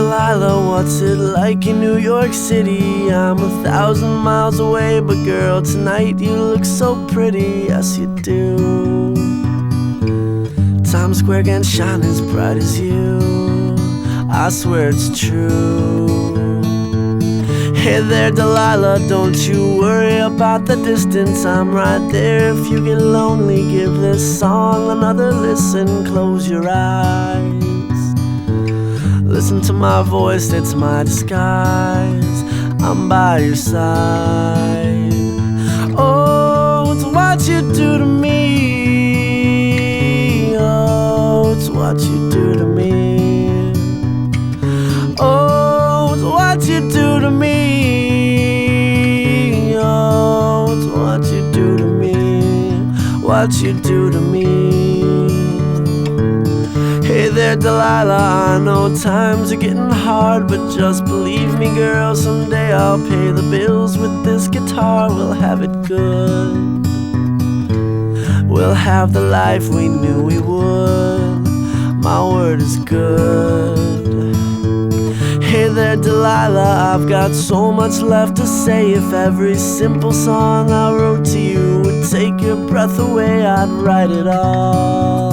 Delilah, what's it like in New York City? I'm 1,000 miles away, but girl, tonight you look so pretty, yes you do. Times Square can't shine as bright as you, I swear it's true. Hey there Delilah, don't you worry about the distance, I'm right there. If you get lonely, give this song another listen. Close your eyes, listen to my voice, it's my disguise. I'm by your side. Oh, it's what you do to me. Oh, it's what you do to me. Oh, it's what you do to me. Oh, it's what you do to me. What you do to me. Hey there Delilah, I know times are getting hard, but just believe me girl, someday I'll pay the bills with this guitar. We'll have it good, we'll have the life we knew we would. My word is good. Hey there Delilah, I've got so much left to say. If every simple song I wrote to you would take your breath away, I'd write it all.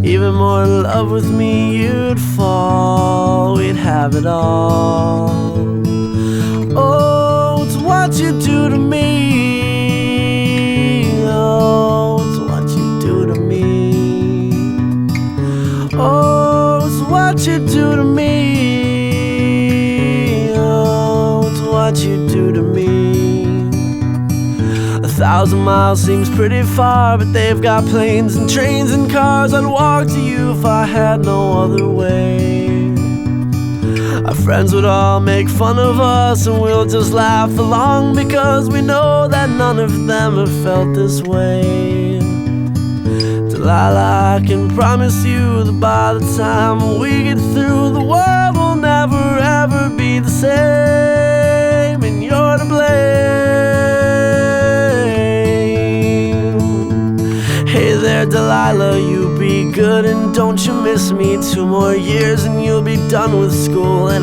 Even more in love with me you'd fall, we'd have it all. Oh, it's what you do to me. Oh, it's what you do to me. Oh, it's what you do to me. Oh, it's what you do to me. 1,000 miles seems pretty far, but they've got planes and trains and cars. I'd walk to you if I had no other way. Our friends would all make fun of us, and we'll just laugh along, because we know that none of them have felt this way. Delilah, I can promise you that by the time we get through, the world will never ever be the same, and you're to blame. Hey there Delilah, you be good and don't you miss me. 2 more years and you'll be done with school, and